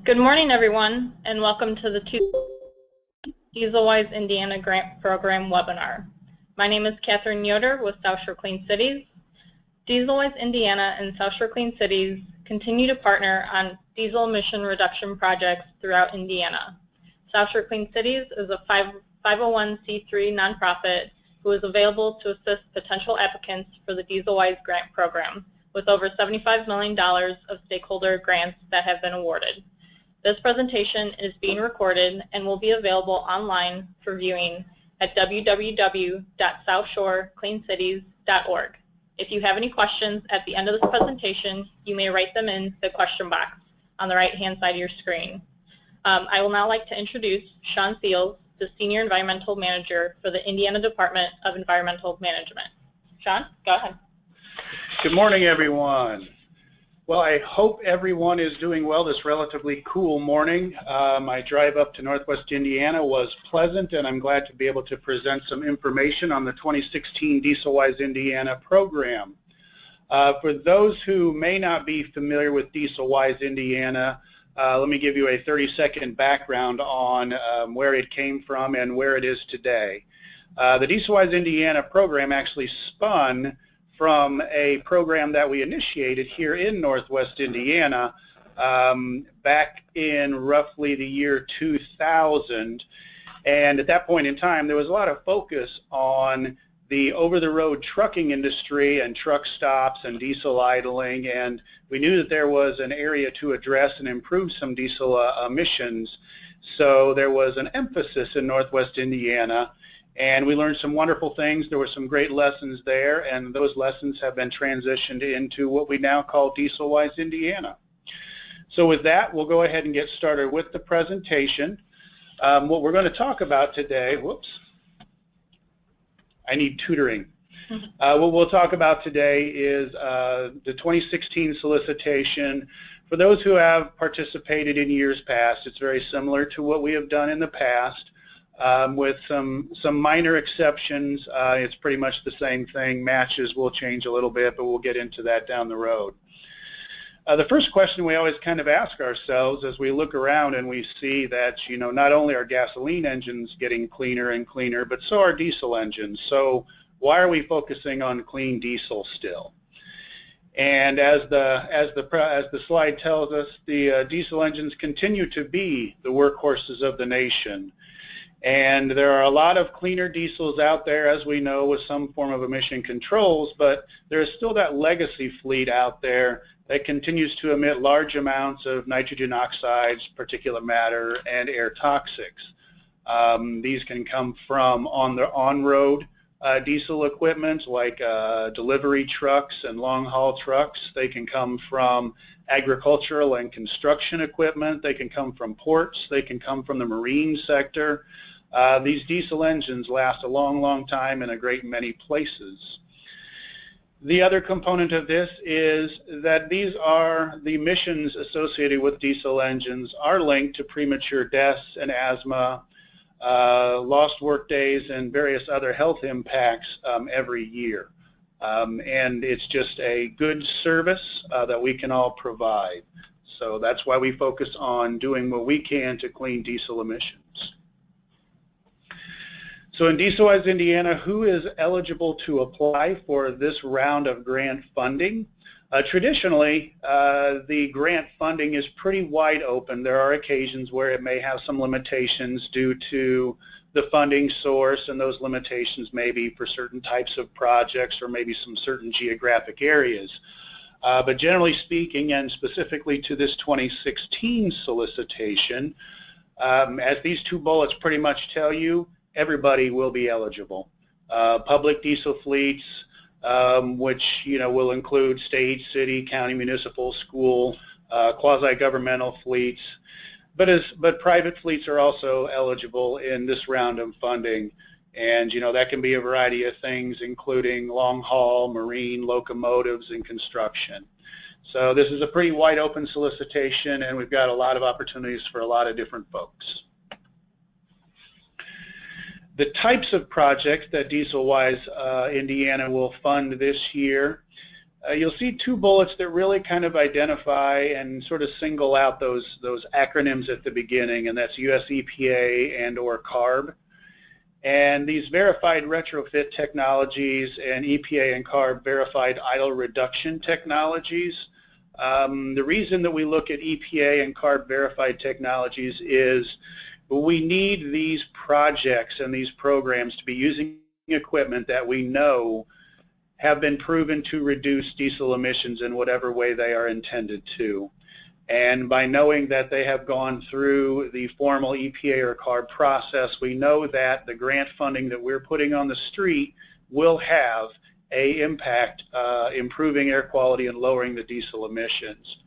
Good morning, everyone, and welcome to the DieselWise Indiana Grant Program webinar. My name is Catherine Yoder with South Shore Clean Cities. DieselWise Indiana and South Shore Clean Cities continue to partner on diesel emission reduction projects throughout Indiana. South Shore Clean Cities is a 501c3 nonprofit who is available to assist potential applicants for the DieselWise Grant Program, with over $75 million of stakeholder grants that have been awarded. This presentation is being recorded and will be available online for viewing at www.southshorecleancities.org. If you have any questions at the end of this presentation, you may write them in the question box on the right-hand side of your screen. I will now like to introduce Sean Seals, the Senior Environmental Manager for the Indiana Department of Environmental Management. Sean, go ahead. Good morning, everyone. Well, I hope everyone is doing well this relatively cool morning. My drive up to Northwest Indiana was pleasant, and I'm glad to be able to present some information on the 2016 DieselWise Indiana program. For those who may not be familiar with DieselWise Indiana, let me give you a 30-second background on where it came from and where it is today. The DieselWise Indiana program actually spun from a program that we initiated here in Northwest Indiana back in roughly the year 2000. And at that point in time, there was a lot of focus on the over-the-road trucking industry and truck stops and diesel idling, and we knew that there was an area to address and improve some diesel emissions. So there was an emphasis in Northwest Indiana, and we learned some wonderful things. There were some great lessons there, and those lessons have been transitioned into what we now call DieselWise Indiana. So with that, we'll go ahead and get started with the presentation. What we're going to talk about today, whoops, I need tutoring. What we'll talk about today is the 2016 solicitation. For those who have participated in years past, it's very similar to what we have done in the past. With some minor exceptions. It's pretty much the same thing. Matches will change a little bit, but we'll get into that down the road. The first question we always kind of ask ourselves as we look around and we see that, you know, not only are gasoline engines getting cleaner and cleaner, but so are diesel engines. So why are we focusing on clean diesel still? And as the slide tells us, the diesel engines continue to be the workhorses of the nation. And there are a lot of cleaner diesels out there, as we know, with some form of emission controls, but there is still that legacy fleet out there that continues to emit large amounts of nitrogen oxides, particulate matter, and air toxics. These can come from on-road diesel equipment like delivery trucks and long-haul trucks. They can come from agricultural and construction equipment. They can come from ports. They can come from the marine sector. These diesel engines last a long, long time in a great many places. The other component of this is that these are the emissions associated with diesel engines are linked to premature deaths and asthma, lost work days, and various other health impacts every year. And it's just a good service that we can all provide. So that's why we focus on doing what we can to clean diesel emissions. So in DieselWise Indiana, who is eligible to apply for this round of grant funding? Traditionally, the grant funding is pretty wide open. There are occasions where it may have some limitations due to the funding source, and those limitations may be for certain types of projects or maybe some certain geographic areas. But generally speaking, and specifically to this 2016 solicitation, as these two bullets pretty much tell you, everybody will be eligible. Public diesel fleets, which will include state, city, county, municipal, school, quasi-governmental fleets, but private fleets are also eligible in this round of funding, and that can be a variety of things, including long-haul, marine, locomotives, and construction. So this is a pretty wide open solicitation, and we've got a lot of opportunities for a lot of different folks. The types of projects that DieselWise Indiana will fund this year, you'll see two bullets that really kind of identify and sort of single out those acronyms at the beginning, and that's US EPA and or CARB. And these verified retrofit technologies and EPA and CARB verified idle reduction technologies. The reason that we look at EPA and CARB verified technologies is we need these projects and these programs to be using equipment that we know have been proven to reduce diesel emissions in whatever way they are intended to. And by knowing that they have gone through the formal EPA or CARB process, we know that the grant funding that we're putting on the street will have an impact improving air quality and lowering the diesel emissions.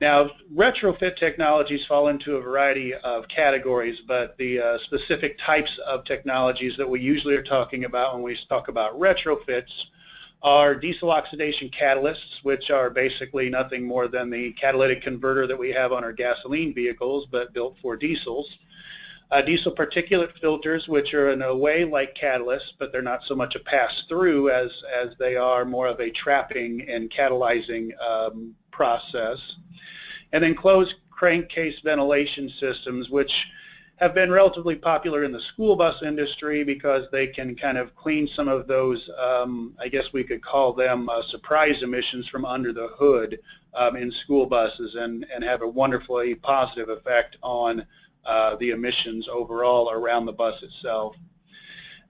Now, retrofit technologies fall into a variety of categories, but the specific types of technologies that we usually are talking about when we talk about retrofits are diesel oxidation catalysts, which are basically nothing more than the catalytic converter that we have on our gasoline vehicles, but built for diesels. Diesel particulate filters, which are in a way like catalysts, but they're not so much a pass-through as they are more of a trapping and catalyzing process. And then closed crankcase ventilation systems, which have been relatively popular in the school bus industry because they can kind of clean some of those, I guess we could call them surprise emissions from under the hood in school buses and have a wonderfully positive effect on the emissions overall around the bus itself.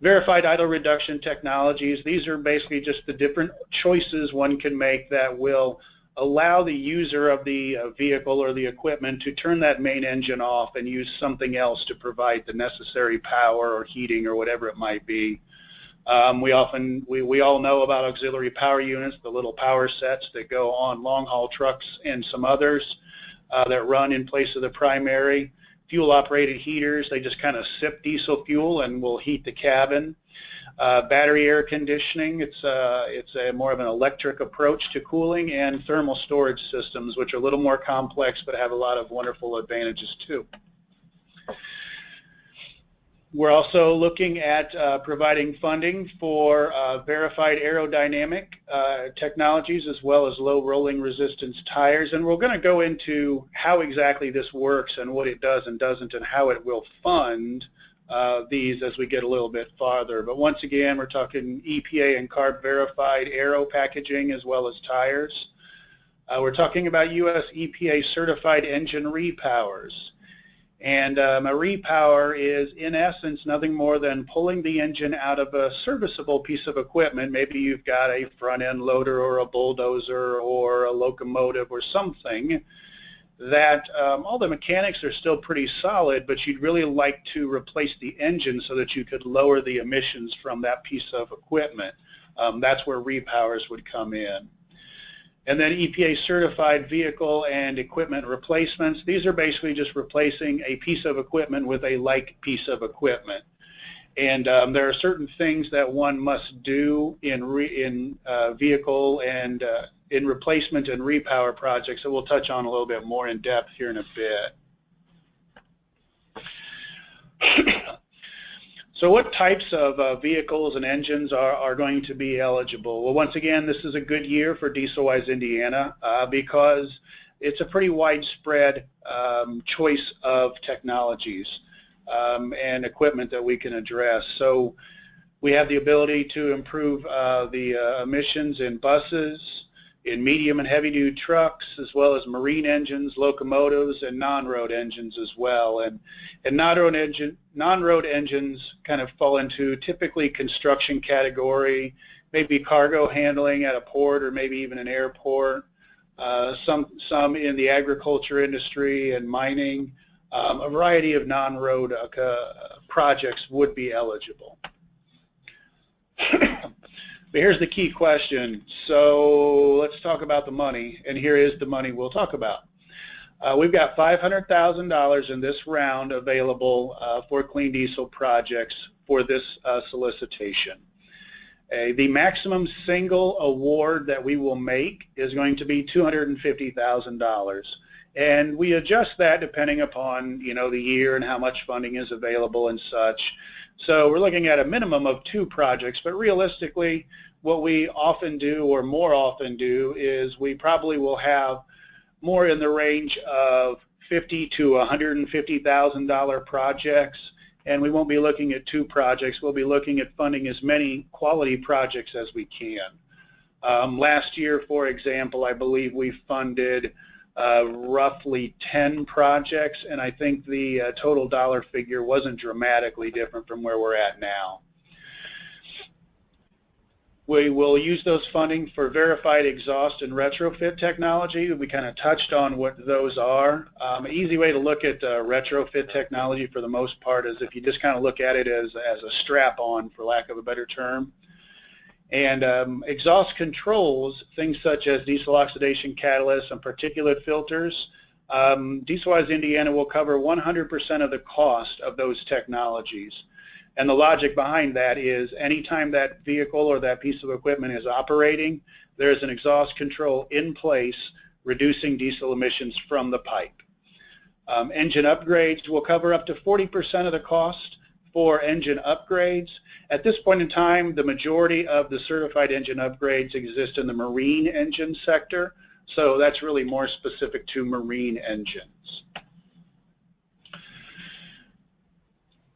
Verified idle reduction technologies, these are basically just the different choices one can make that will allow the user of the vehicle or the equipment to turn that main engine off and use something else to provide the necessary power or heating or whatever it might be. We all know about auxiliary power units, the little power sets that go on long-haul trucks and some others that run in place of the primary. Fuel-operated heaters, they just kind of sip diesel fuel and will heat the cabin. Battery air conditioning, it's a more of an electric approach to cooling, and thermal storage systems, which are a little more complex but have a lot of wonderful advantages too. We're also looking at providing funding for verified aerodynamic technologies as well as low rolling resistance tires, and we're going to go into how exactly this works and what it does and doesn't and how it will fund these as we get a little bit farther. But once again, we're talking EPA and CARB verified aero packaging as well as tires. We're talking about US EPA certified engine repowers. And a repower is in essence nothing more than pulling the engine out of a serviceable piece of equipment. Maybe you've got a front end loader or a bulldozer or a locomotive or something that all the mechanics are still pretty solid, but you'd really like to replace the engine so that you could lower the emissions from that piece of equipment. That's where repowers would come in. And then EPA certified vehicle and equipment replacements. These are basically just replacing a piece of equipment with a like piece of equipment. And there are certain things that one must do in vehicle and in replacement and repower projects that we'll touch on a little bit more in depth here in a bit. So what types of vehicles and engines are going to be eligible? Well, once again, this is a good year for DieselWise Indiana because it's a pretty widespread choice of technologies and equipment that we can address. So we have the ability to improve the emissions in buses, in medium and heavy-duty trucks, as well as marine engines, locomotives, and non-road engines as well. And non-road engines kind of fall into typically construction category, maybe cargo handling at a port or maybe even an airport, some in the agriculture industry and mining. A variety of non-road projects would be eligible. But here's the key question. So let's talk about the money, and here is the money we'll talk about. We've got $500,000 in this round available for clean diesel projects for this solicitation. The maximum single award that we will make is going to be $250,000. And we adjust that depending upon, the year and how much funding is available and such. So we're looking at a minimum of 2 projects, but realistically, what we often do, or more often do, is we probably will have more in the range of $50,000 to $150,000 projects, and we won't be looking at 2 projects. We'll be looking at funding as many quality projects as we can. Last year, for example, I believe we funded roughly 10 projects, and I think the total dollar figure wasn't dramatically different from where we're at now. We will use those funding for verified exhaust and retrofit technology. We kind of touched on what those are. An easy way to look at retrofit technology for the most part is if you just kind of look at it as a strap-on, for lack of a better term. And exhaust controls, things such as diesel oxidation catalysts and particulate filters, DieselWise Indiana will cover 100% of the cost of those technologies. And the logic behind that is anytime that vehicle or that piece of equipment is operating, there's an exhaust control in place reducing diesel emissions from the pipe. Engine upgrades will cover up to 40% of the cost for engine upgrades. At this point in time, the majority of the certified engine upgrades exist in the marine engine sector, so that's really more specific to marine engines.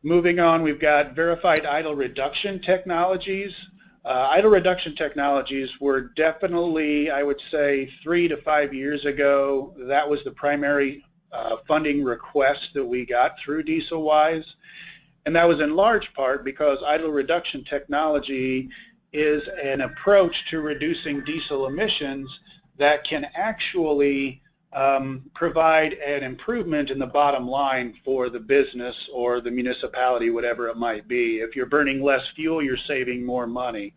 Moving on, we've got verified idle reduction technologies. Idle reduction technologies were definitely, I would say, 3 to 5 years ago, that was the primary funding request that we got through DieselWise. And that was in large part because idle reduction technology is an approach to reducing diesel emissions that can actually provide an improvement in the bottom line for the business or the municipality, whatever it might be. If you're burning less fuel, you're saving more money.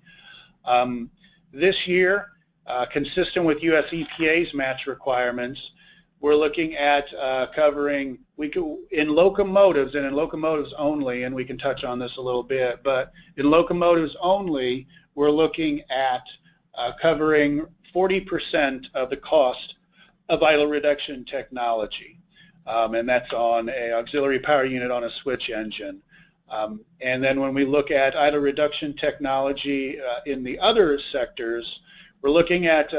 This year, consistent with US EPA's match requirements, we're looking at covering, in locomotives and in locomotives only, and we can touch on this a little bit, but in locomotives only, we're looking at covering 40% of the cost of idle reduction technology, and that's on an auxiliary power unit on a switch engine. And then when we look at idle reduction technology in the other sectors, we're looking at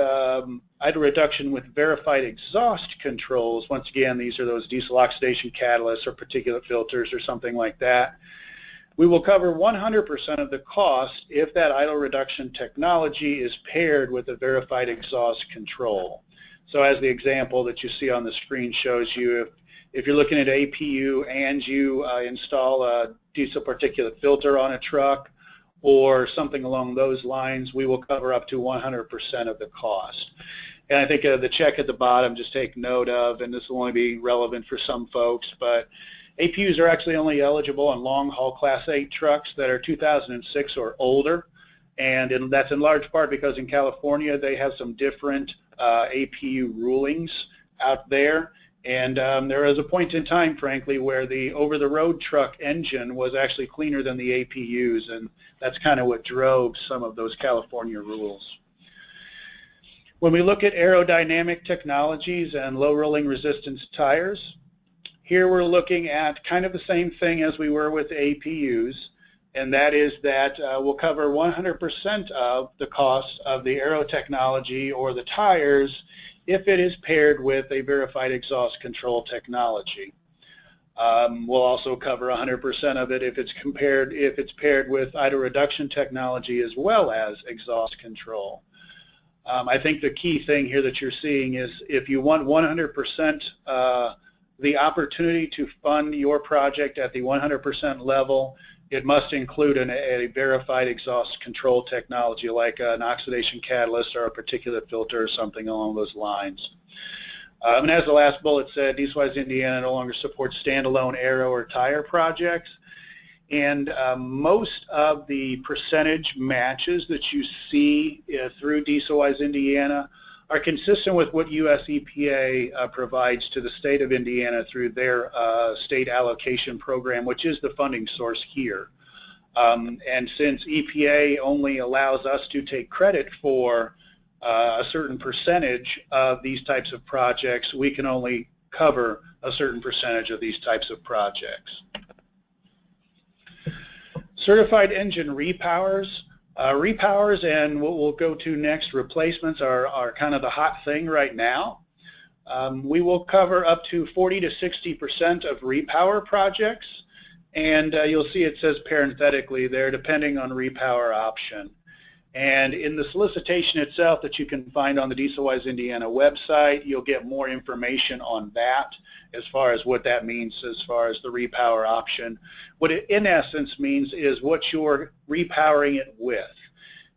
idle reduction with verified exhaust controls. Once again, these are those diesel oxidation catalysts or particulate filters or something like that. We will cover 100% of the cost if that idle reduction technology is paired with a verified exhaust control. So as the example that you see on the screen shows you, if you're looking at APU and you install a diesel particulate filter on a truck or something along those lines, we will cover up to 100% of the cost. And I think the check at the bottom, just take note of, and this will only be relevant for some folks, but APUs are actually only eligible on long-haul Class 8 trucks that are 2006 or older, and that's in large part because in California they have some different APU rulings out there, and there was a point in time, frankly, where the over-the-road truck engine was actually cleaner than the APUs, and that's kind of what drove some of those California rules. When we look at aerodynamic technologies and low rolling resistance tires, here we're looking at kind of the same thing as we were with APUs, and that is that we'll cover 100% of the cost of the aero technology or the tires if it is paired with a verified exhaust control technology. We'll also cover 100% of it if it's paired with idle reduction technology as well as exhaust control. I think the key thing here that you're seeing is if you want 100% the opportunity to fund your project at the 100% level, it must include a verified exhaust control technology like an oxidation catalyst or a particulate filter or something along those lines. And as the last bullet said, DieselWise Indiana no longer supports standalone aero or tire projects, and most of the percentage matches that you see through DieselWise Indiana are consistent with what US EPA provides to the state of Indiana through their state allocation program, which is the funding source here. And since EPA only allows us to take credit for a certain percentage of these types of projects, we can only cover a certain percentage of these types of projects. Certified engine repowers Repowers and what we'll go to next, replacements, are kind of the hot thing right now. We will cover up to 40 to 60% of repower projects, and you'll see it says parenthetically there, depending on repower option. And in the solicitation itself that you can find on the DieselWise Indiana website, you'll get more information on that as far as what that means as far as the repower option. What it in essence means is what you're repowering it with.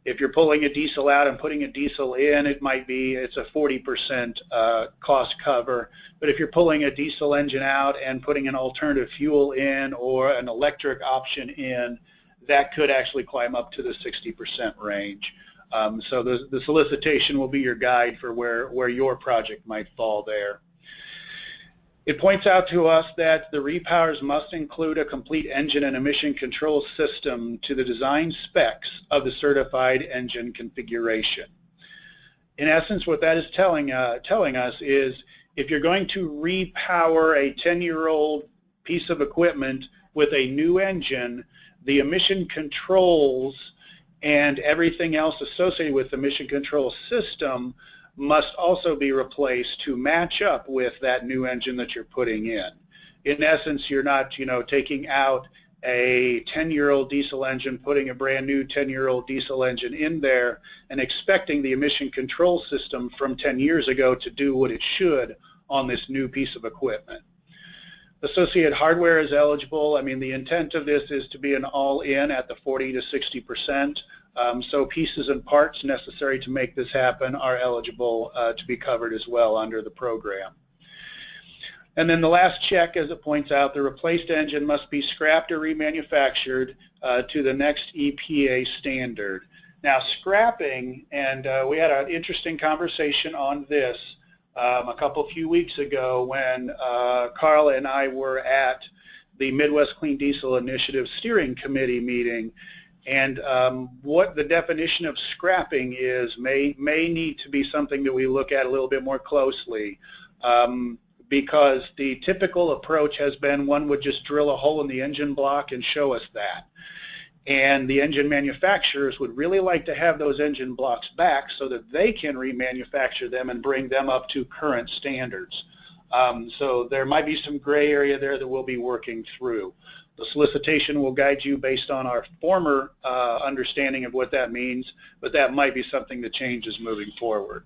If you're pulling a diesel out and putting a diesel in, it's a 40% cost cover. But if you're pulling a diesel engine out and putting an alternative fuel in or an electric option in, that could actually climb up to the 60% range. So the solicitation will be your guide for where your project might fall there. It points out to us that the repowers must include a complete engine and emission control system to the design specs of the certified engine configuration. In essence, what that is telling us is if you're going to repower a 10-year-old piece of equipment with a new engine, the emission controls and everything else associated with the emission control system must also be replaced to match up with that new engine that you're putting in. In essence, you're not, taking out a 10-year-old diesel engine, putting a brand new 10-year-old diesel engine in there and expecting the emission control system from 10 years ago to do what it should on this new piece of equipment. Associated hardware is eligible. I mean, the intent of this is to be an all-in at the 40 to 60%. So pieces and parts necessary to make this happen are eligible to be covered as well under the program. And then the last check, as it points out, the replaced engine must be scrapped or remanufactured to the next EPA standard. Now, scrapping, and we had an interesting conversation on this a few weeks ago when Carl and I were at the Midwest Clean Diesel Initiative Steering Committee meeting. And what the definition of scrapping is may need to be something that we look at a little bit more closely, because the typical approach has been one would just drill a hole in the engine block and show us that. And the engine manufacturers would really like to have those engine blocks back so that they can remanufacture them and bring them up to current standards. So there might be some gray area there that we'll be working through. The solicitation will guide you based on our former understanding of what that means, but that might be something that changes moving forward.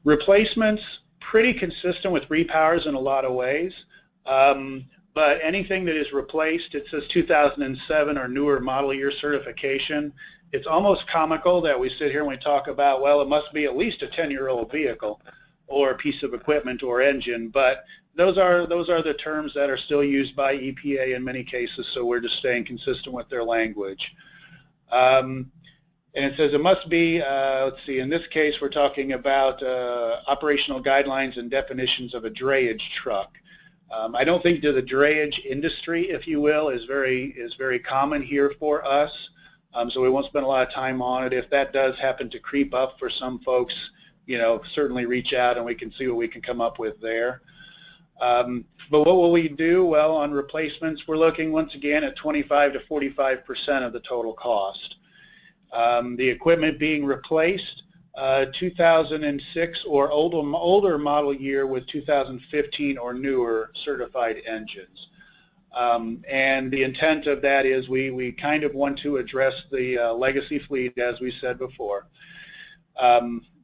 Replacements, pretty consistent with repowers in a lot of ways, but anything that is replaced, it says 2007 or newer model year certification. It's almost comical that we sit here and we talk about, well, it must be at least a 10-year-old vehicle or a piece of equipment or engine, but those are the terms that are still used by EPA in many cases, so we're just staying consistent with their language. And it says it must be, let's see, in this case we're talking about operational guidelines and definitions of a drayage truck. I don't think the drayage industry, if you will, is very common here for us, so we won't spend a lot of time on it. If that does happen to creep up for some folks, certainly reach out and we can see what we can come up with there. But what will we do? Well, on replacements, we're looking once again at 25 to 45% of the total cost. The equipment being replaced, 2006 or older model year with 2015 or newer certified engines. And the intent of that is we kind of want to address the legacy fleet, as we said before.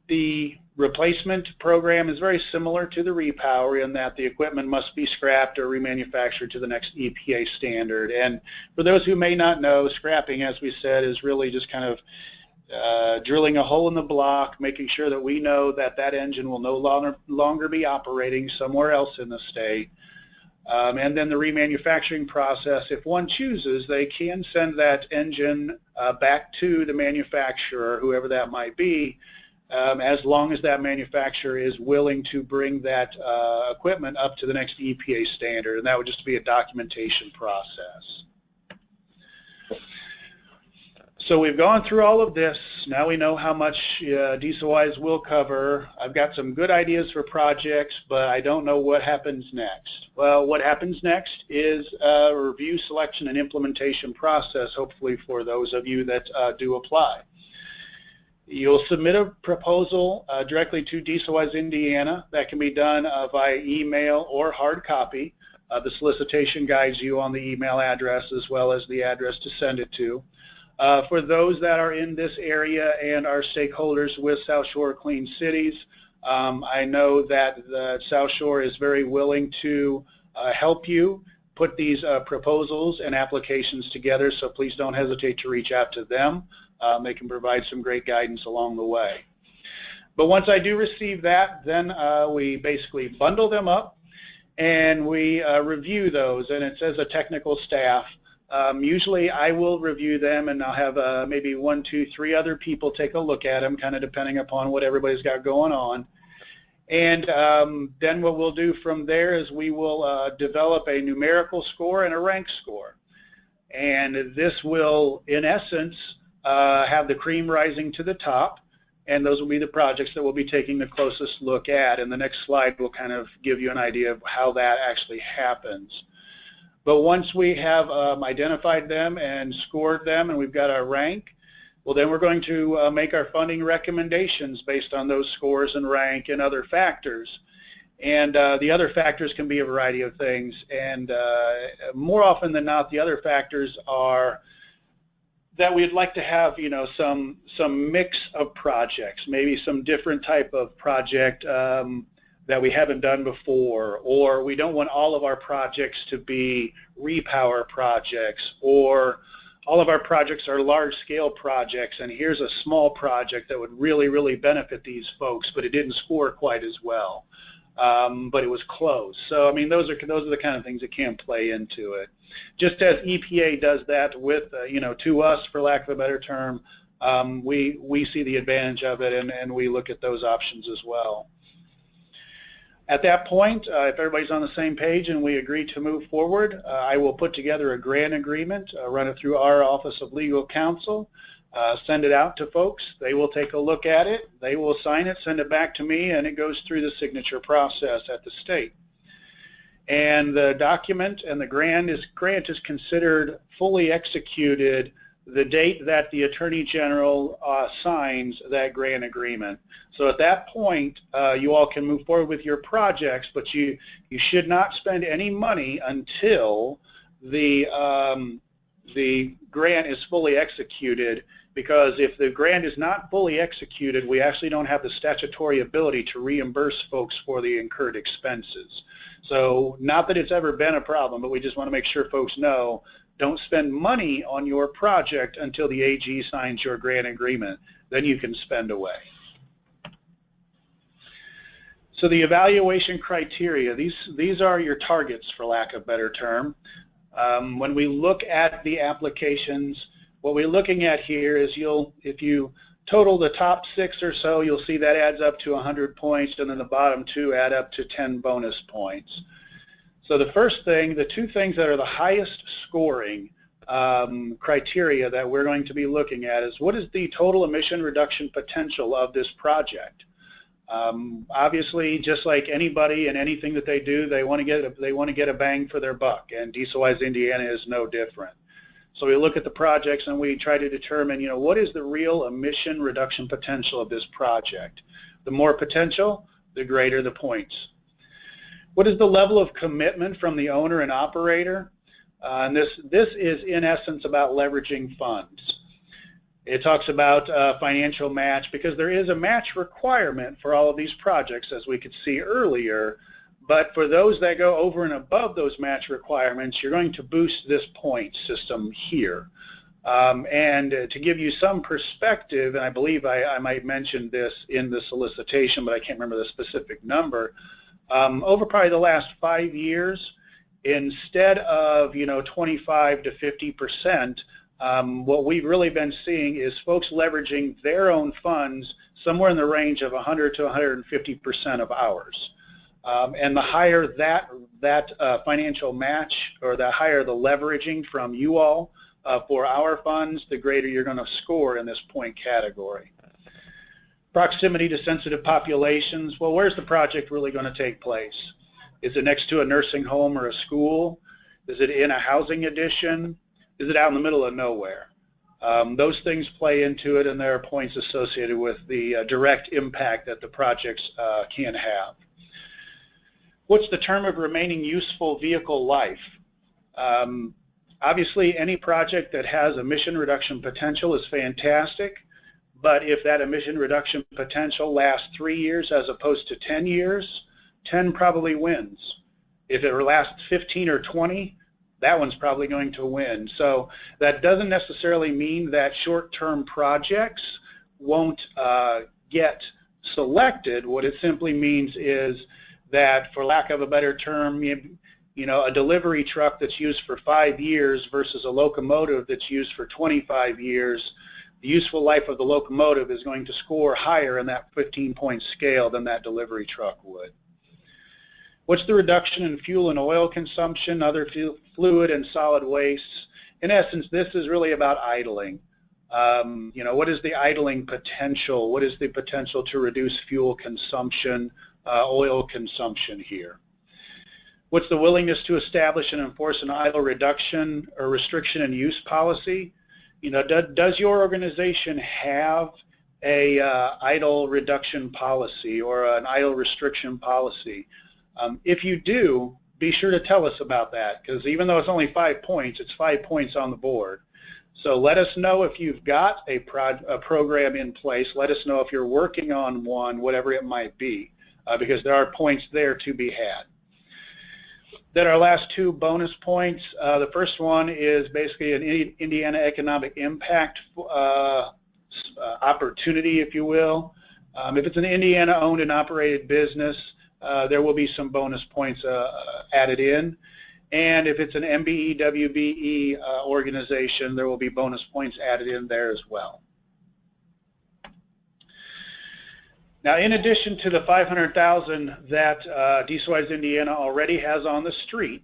The replacement program is very similar to the repower in that the equipment must be scrapped or remanufactured to the next EPA standard. And for those who may not know, scrapping, as we said, is really just kind of drilling a hole in the block, making sure that we know that that engine will no longer be operating somewhere else in the state. And then the remanufacturing process, if one chooses, they can send that engine back to the manufacturer, whoever that might be, as long as that manufacturer is willing to bring that equipment up to the next EPA standard, and that would just be a documentation process. So we've gone through all of this. Now we know how much DieselWise will cover. I've got some good ideas for projects, but I don't know what happens next. Well, what happens next is a review, selection, and implementation process, hopefully for those of you that do apply. You'll submit a proposal directly to DieselWise Indiana. That can be done via email or hard copy. The solicitation guides you on the email address as well as the address to send it to. For those that are in this area and are stakeholders with South Shore Clean Cities, I know that the South Shore is very willing to help you put these proposals and applications together, so please don't hesitate to reach out to them. They can provide some great guidance along the way. But once I do receive that, then we basically bundle them up and we review those, and it says a technical staff. Usually I will review them and I'll have maybe 1, 2, 3 other people take a look at them, kind of depending upon what everybody's got going on. And then what we'll do from there is we will develop a numerical score and a rank score. And this will, in essence, have the cream rising to the top, and those will be the projects that we'll be taking the closest look at. And the next slide will kind of give you an idea of how that actually happens. But once we have identified them and scored them and we've got our rank, well, then we're going to make our funding recommendations based on those scores and rank and other factors. And the other factors can be a variety of things. And more often than not, the other factors are that we'd like to have, you know, some mix of projects, maybe some different type of project that we haven't done before, or we don't want all of our projects to be repower projects, or all of our projects are large-scale projects, and here's a small project that would really, really benefit these folks, but it didn't score quite as well, but it was close. So, I mean, those are the kind of things that can play into it. Just as EPA does that with, you know, to us, for lack of a better term, we see the advantage of it, and we look at those options as well. At that point, if everybody's on the same page and we agree to move forward, I will put together a grant agreement, run it through our Office of Legal Counsel, send it out to folks. They will take a look at it. They will sign it, send it back to me, and it goes through the signature process at the state. And the document and the grant is considered fully executed the date that the Attorney General signs that grant agreement. So at that point, you all can move forward with your projects, but you should not spend any money until the grant is fully executed, because if the grant is not fully executed, we actually don't have the statutory ability to reimburse folks for the incurred expenses. So not that it's ever been a problem, but we just want to make sure folks know, don't spend money on your project until the AG signs your grant agreement. Then you can spend away. So the evaluation criteria, these are your targets, for lack of a better term. When we look at the applications, what we're looking at here is if you total the top 6 or so, you'll see that adds up to 100 points, and then the bottom 2 add up to 10 bonus points. So the first thing, the 2 things that are the highest scoring criteria that we're going to be looking at is, what is the total emission reduction potential of this project? Obviously, just like anybody and anything that they do, they want to get a bang for their buck, and DieselWise Indiana is no different. So we look at the projects and we try to determine, you know, what is the real emission reduction potential of this project? The more potential, the greater the points. What is the level of commitment from the owner and operator? And this is in essence about leveraging funds. It talks about financial match, because there is a match requirement for all of these projects, as we could see earlier. But for those that go over and above those match requirements, you're going to boost this point system here. And to give you some perspective, and I believe I might mention this in the solicitation, but I can't remember the specific number, over probably the last 5 years, instead of, you know, 25 to 50%, what we've really been seeing is folks leveraging their own funds somewhere in the range of 100 to 150% of ours. And the higher that financial match, or the higher the leveraging from you all, for our funds, the greater you're going to score in this point category. Proximity to sensitive populations. Well, where's the project really going to take place? Is it next to a nursing home or a school? Is it in a housing addition? Is it out in the middle of nowhere? Those things play into it, and there are points associated with the direct impact that the projects can have. What's the term of remaining useful vehicle life? Obviously, any project that has emission reduction potential is fantastic, but if that emission reduction potential lasts 3 years as opposed to 10 years, 10 probably wins. If it lasts 15 or 20, that one's probably going to win. So that doesn't necessarily mean that short-term projects won't get selected. What it simply means is that, for lack of a better term, you know, a delivery truck that's used for 5 years versus a locomotive that's used for 25 years, the useful life of the locomotive is going to score higher in that 15-point scale than that delivery truck would. What's the reduction in fuel and oil consumption, other fluid and solid wastes? In essence, this is really about idling. You know, what is the idling potential? What is the potential to reduce fuel consumption, oil consumption here? What's the willingness to establish and enforce an idle reduction or restriction in use policy? You know, does your organization have a idle reduction policy or an idle restriction policy? If you do, be sure to tell us about that, because even though it's only 5 points, it's 5 points on the board. So let us know if you've got a program in place. Let us know if you're working on one, whatever it might be, because there are points there to be had. Then our last 2 bonus points. The first one is basically an Indiana economic impact opportunity, if you will. If it's an Indiana-owned and operated business, there will be some bonus points added in. And if it's an MBE, WBE organization, there will be bonus points added in there as well. Now, in addition to the $500,000 that DieselWise Indiana already has on the street,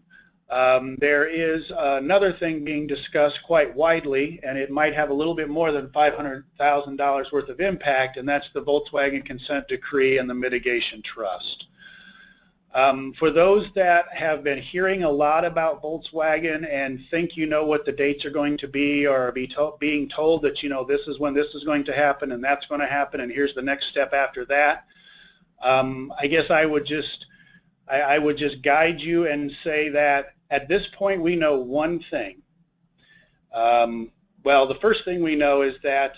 there is another thing being discussed quite widely, and it might have a little bit more than $500,000 worth of impact, and that's the Volkswagen Consent Decree and the Mitigation Trust. For those that have been hearing a lot about Volkswagen and think you know what the dates are going to be, or being told that, you know, this is when this is going to happen and that's going to happen and here's the next step after that, I guess I would just guide you and say that at this point we know one thing. Well, the first thing we know is that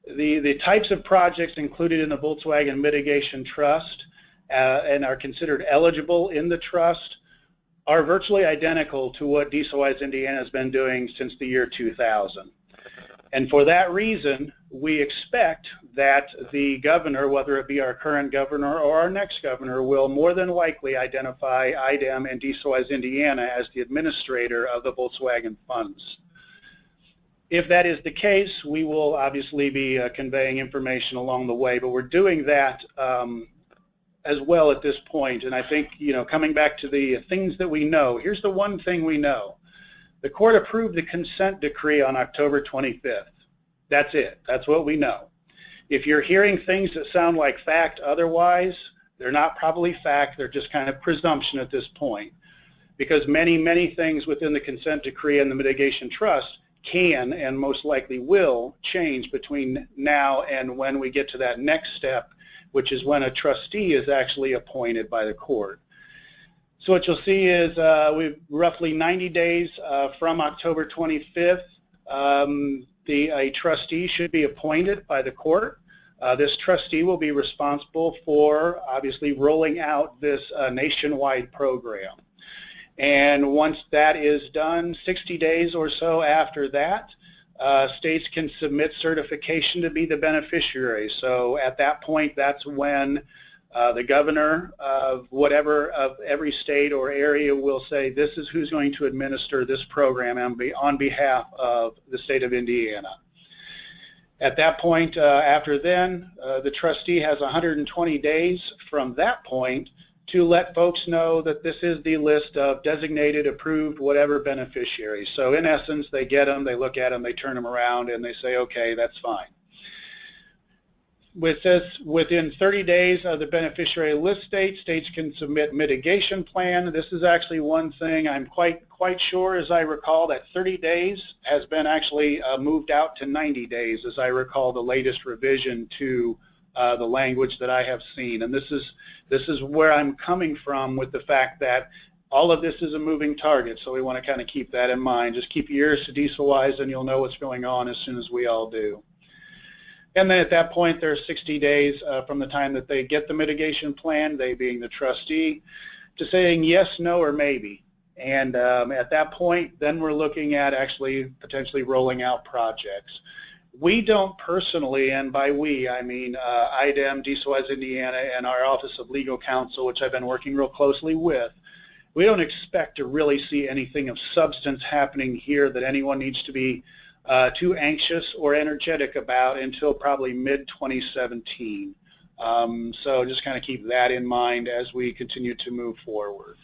the types of projects included in the Volkswagen Mitigation Trust and are considered eligible in the trust are virtually identical to what DieselWise Indiana has been doing since the year 2000. And for that reason, we expect that the governor, whether it be our current governor or our next governor, will more than likely identify IDEM and DieselWise Indiana as the administrator of the Volkswagen funds. If that is the case, we will obviously be conveying information along the way, but we're doing that as well at this point. And I think, you know, coming back to the things that we know, here's the one thing we know. The court approved the consent decree on October 25th. That's it. That's what we know. If you're hearing things that sound like fact otherwise, they're not probably fact, they're just kind of presumption at this point. Because many, many things within the consent decree and the mitigation trust can and most likely will change between now and when we get to that next step, which is when a trustee is actually appointed by the court. So what you'll see is we've roughly 90 days from October 25th, a trustee should be appointed by the court. This trustee will be responsible for obviously rolling out this nationwide program. And once that is done, 60 days or so after that, states can submit certification to be the beneficiary. So at that point, that's when the governor of every state or area will say, this is who's going to administer this program on behalf of the state of Indiana. At that point, after then, the trustee has 120 days from that point to let folks know that this is the list of designated, approved, whatever beneficiaries. So in essence, they get them, they look at them, they turn them around, and they say, okay, that's fine. With this, within 30 days of the beneficiary list date, states can submit mitigation plan. This is actually one thing I'm quite sure, as I recall, that 30 days has been actually moved out to 90 days, as I recall the latest revision to the language that I have seen. And this is where I'm coming from with the fact that all of this is a moving target, so we want to kind of keep that in mind. Just keep your ears to DieselWise and you'll know what's going on as soon as we all do. And then at that point, there's 60 days from the time that they get the mitigation plan, they being the trustee, to saying yes, no, or maybe. And at that point, then we're looking at actually potentially rolling out projects. We don't personally, and by we, I mean IDEM, DieselWise Indiana, and our Office of Legal Counsel, which I've been working real closely with, we don't expect to really see anything of substance happening here that anyone needs to be too anxious or energetic about until probably mid-2017. So just kind of keep that in mind as we continue to move forward.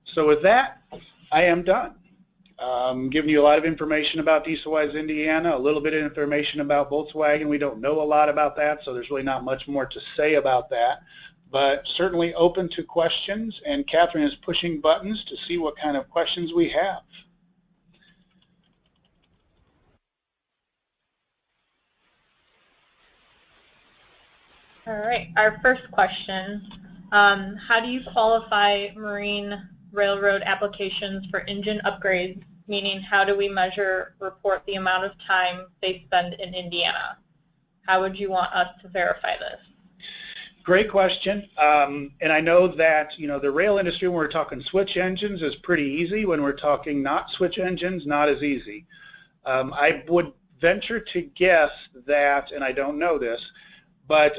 So with that, I am done. Giving you a lot of information about DieselWise Indiana, a little bit of information about Volkswagen. We don't know a lot about that, so there's really not much more to say about that. But certainly open to questions, and Catherine is pushing buttons to see what kind of questions we have. All right, our first question, how do you qualify marine railroad applications for engine upgrades, meaning how do we report the amount of time they spend in Indiana? How would you want us to verify this? Great question, and I know that the rail industry, when we're talking switch engines, is pretty easy. When we're talking not switch engines, not as easy. I would venture to guess that, and I don't know this, but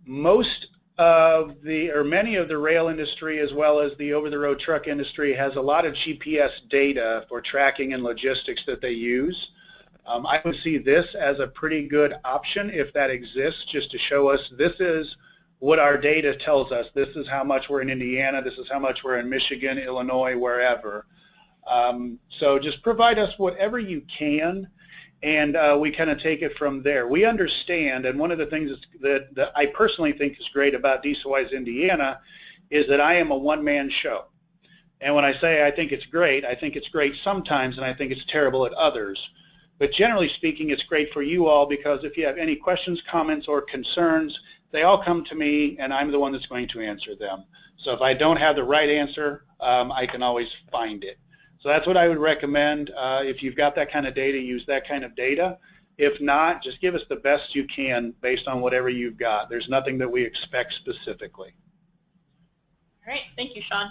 most of many of the rail industry, as well as the over-the-road truck industry, has a lot of GPS data for tracking and logistics that they use. I would see this as a pretty good option if that exists, just to show us this is what our data tells us. This is how much we're in Indiana. This is how much we're in Michigan, Illinois, wherever. So just provide us whatever you can, and we kind of take it from there. We understand, and one of the things that I personally think is great about DieselWise Indiana is that I am a one-man show. And when I say I think it's great sometimes, and I think it's terrible at others. But generally speaking, it's great for you all, because if you have any questions, comments, or concerns, they all come to me, and I'm the one that's going to answer them. So if I don't have the right answer, I can always find it. So that's what I would recommend. If you've got that kind of data, use that kind of data. If not, just give us the best you can based on whatever you've got. There's nothing that we expect specifically. All right, thank you, Sean.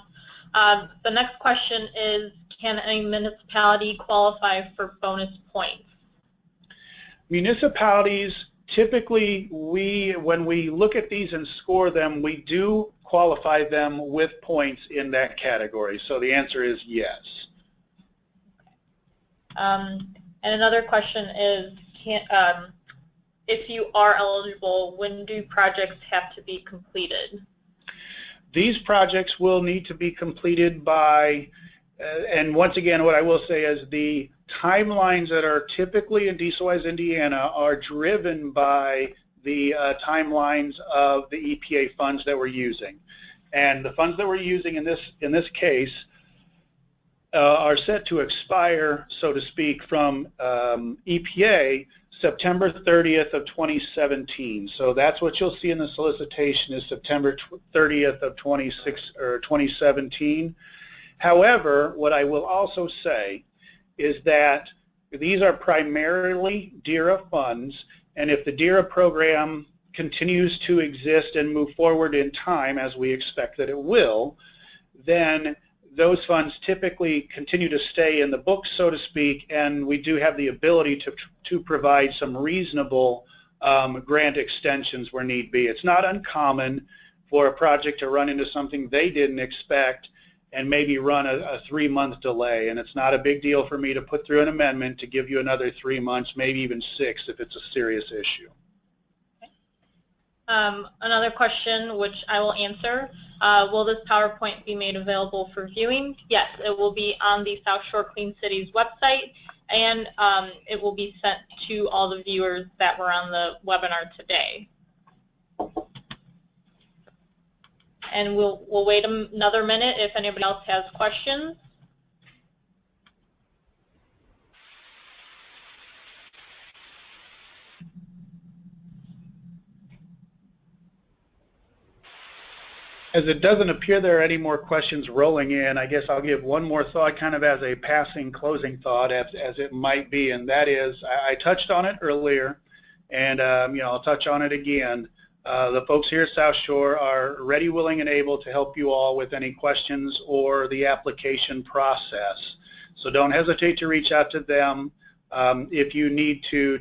The next question is, can a municipality qualify for bonus points? Municipalities, typically, when we look at these and score them, we do qualify them with points in that category. So the answer is yes. And another question is, if you are eligible, when do projects have to be completed? These projects will need to be completed by, and once again, what I will say is the timelines that are typically in DieselWise Indiana are driven by the timelines of the EPA funds that we're using. And the funds that we're using in this case are set to expire, so to speak, from EPA September 30th of 2017. So that's what you'll see in the solicitation, is September 30th of 2017. However, what I will also say is that these are primarily DERA funds, and if the DERA program continues to exist and move forward in time, as we expect that it will, then those funds typically continue to stay in the books, so to speak, and we do have the ability to provide some reasonable grant extensions where need be. It's not uncommon for a project to run into something they didn't expect and maybe run a 3-month delay, and it's not a big deal for me to put through an amendment to give you another 3 months, maybe even 6 if it's a serious issue. Another question, which I will answer, will this PowerPoint be made available for viewing? Yes, it will be on the South Shore Clean Cities website, and it will be sent to all the viewers that were on the webinar today. And we'll wait another minute if anybody else has questions. As it doesn't appear there are any more questions rolling in, I guess I'll give one more thought kind of as a passing closing thought as it might be, and that is, I touched on it earlier, and I'll touch on it again. The folks here at South Shore are ready, willing, and able to help you all with any questions or the application process. So don't hesitate to reach out to them if you need to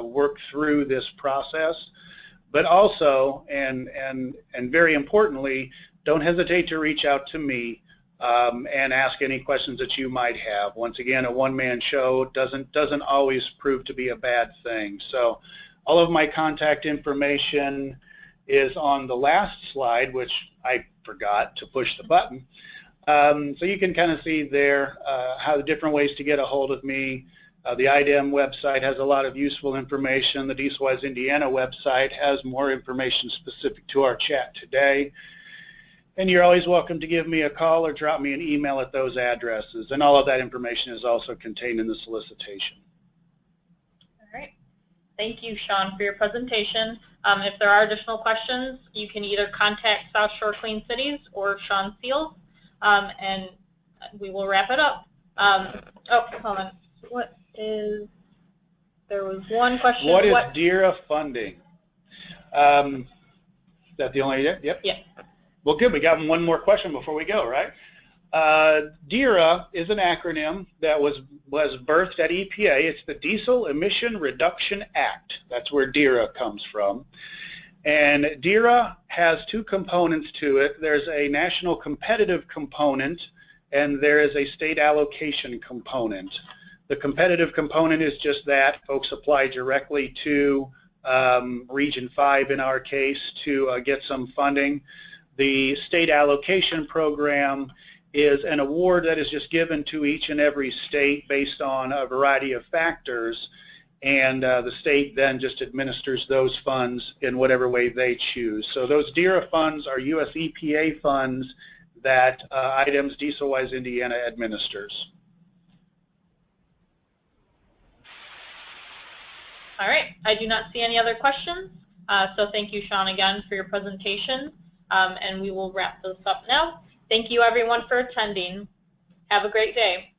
work through this process. But also, and very importantly, don't hesitate to reach out to me and ask any questions that you might have. Once again, a one-man show doesn't always prove to be a bad thing. So all of my contact information is on the last slide, which I forgot to push the button. So you can kind of see there how the different ways to get a hold of me. The IDEM website has a lot of useful information. The DieselWise Indiana website has more information specific to our chat today. And you're always welcome to give me a call or drop me an email at those addresses. And all of that information is also contained in the solicitation. All right. Thank you, Sean, for your presentation. If there are additional questions, you can either contact South Shore Clean Cities or Sean Seals, and we will wrap it up. Oh, hold on. There was one question. What is DERA funding? Is that the only, yep? Yeah. Well, good. We got one more question before we go, right? DERA is an acronym that was birthed at EPA. It's the Diesel Emission Reduction Act. That's where DERA comes from. And DERA has two components to it. There's a national competitive component, and there is a state allocation component. The competitive component is just that. Folks apply directly to Region 5 in our case to get some funding. The state allocation program is an award that is just given to each and every state based on a variety of factors, and the state then just administers those funds in whatever way they choose. So those DERA funds are US EPA funds that IDEM's DieselWise Indiana administers. All right. I do not see any other questions. So thank you, Sean, again for your presentation. And we will wrap this up now. Thank you, everyone, for attending. Have a great day.